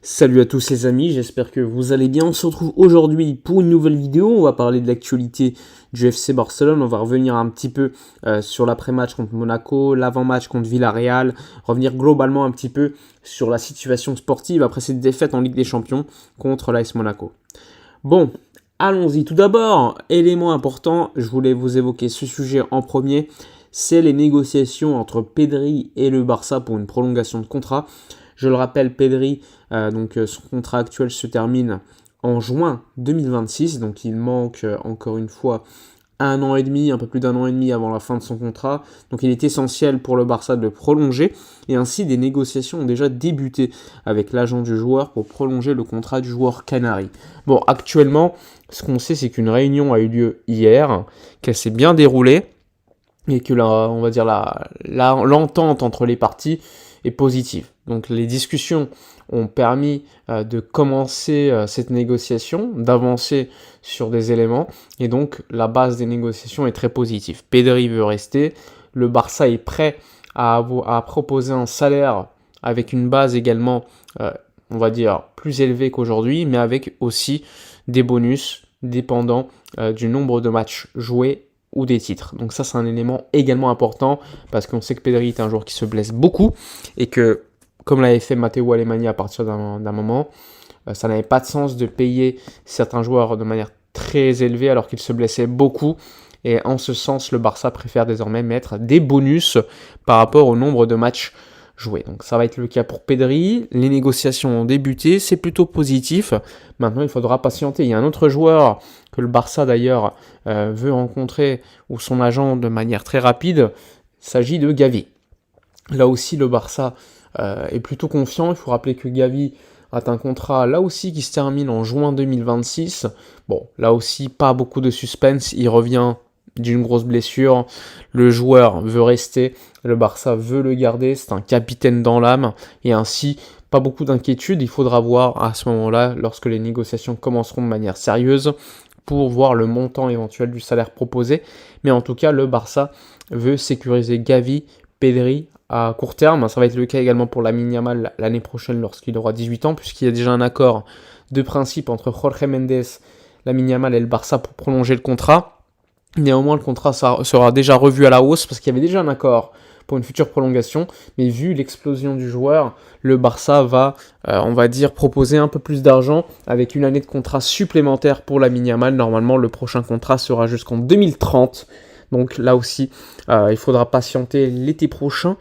Salut à tous les amis, j'espère que vous allez bien. On se retrouve aujourd'hui pour une nouvelle vidéo. On va parler de l'actualité du FC Barcelone. On va revenir un petit peu sur l'après-match contre Monaco, l'avant-match contre Villarreal, revenir globalement un petit peu sur la situation sportive après cette défaite en Ligue des Champions contre l'AS Monaco. Bon, allons-y. Tout d'abord, élément important, je voulais vous évoquer ce sujet en premier, c'est les négociations entre Pedri et le Barça pour une prolongation de contrat. Je le rappelle, Pedri, son contrat actuel se termine en juin 2026, donc il manque encore une fois un an et demi, un peu plus d'un an et demi avant la fin de son contrat. Donc il est essentiel pour le Barça de le prolonger, et ainsi des négociations ont déjà débuté avec l'agent du joueur pour prolonger le contrat du joueur canari. Bon, actuellement, ce qu'on sait, c'est qu'une réunion a eu lieu hier, qu'elle s'est bien déroulée, et que l'entente entre les parties est positive. Donc les discussions ont permis de commencer cette négociation, d'avancer sur des éléments, et donc la base des négociations est très positive. Pedri veut rester, le Barça est prêt à proposer un salaire avec une base également, plus élevée qu'aujourd'hui, mais avec aussi des bonus dépendant du nombre de matchs joués ou des titres. Donc ça, c'est un élément également important parce qu'on sait que Pedri est un joueur qui se blesse beaucoup et que, comme l'avait fait Matteo Alemany à partir d'un moment, ça n'avait pas de sens de payer certains joueurs de manière très élevée alors qu'ils se blessaient beaucoup. Et en ce sens, le Barça préfère désormais mettre des bonus par rapport au nombre de matchs joués. Donc ça va être le cas pour Pedri. Les négociations ont débuté, c'est plutôt positif. Maintenant, il faudra patienter. Il y a un autre joueur que le Barça d'ailleurs veut rencontrer, ou son agent, de manière très rapide. Il s'agit de Gavi. Là aussi, le Barça est plutôt confiant. Il faut rappeler que Gavi a un contrat là aussi qui se termine en juin 2026. Bon, là aussi, pas beaucoup de suspense. Il revient d'une grosse blessure, le joueur veut rester, le Barça veut le garder, c'est un capitaine dans l'âme, et ainsi pas beaucoup d'inquiétude. Il faudra voir à ce moment-là, lorsque les négociations commenceront de manière sérieuse, pour voir le montant éventuel du salaire proposé, mais en tout cas le Barça veut sécuriser Gavi, Pedri à court terme. Ça va être le cas également pour Lamine Yamal l'année prochaine lorsqu'il aura 18 ans, puisqu'il y a déjà un accord de principe entre Jorge Mendes, Lamine Yamal et le Barça pour prolonger le contrat. Néanmoins, le contrat sera déjà revu à la hausse parce qu'il y avait déjà un accord pour une future prolongation. Mais vu l'explosion du joueur, le Barça va, proposer un peu plus d'argent avec une année de contrat supplémentaire pour Lamine Yamal. Normalement, le prochain contrat sera jusqu'en 2030. Donc là aussi, il faudra patienter l'été prochain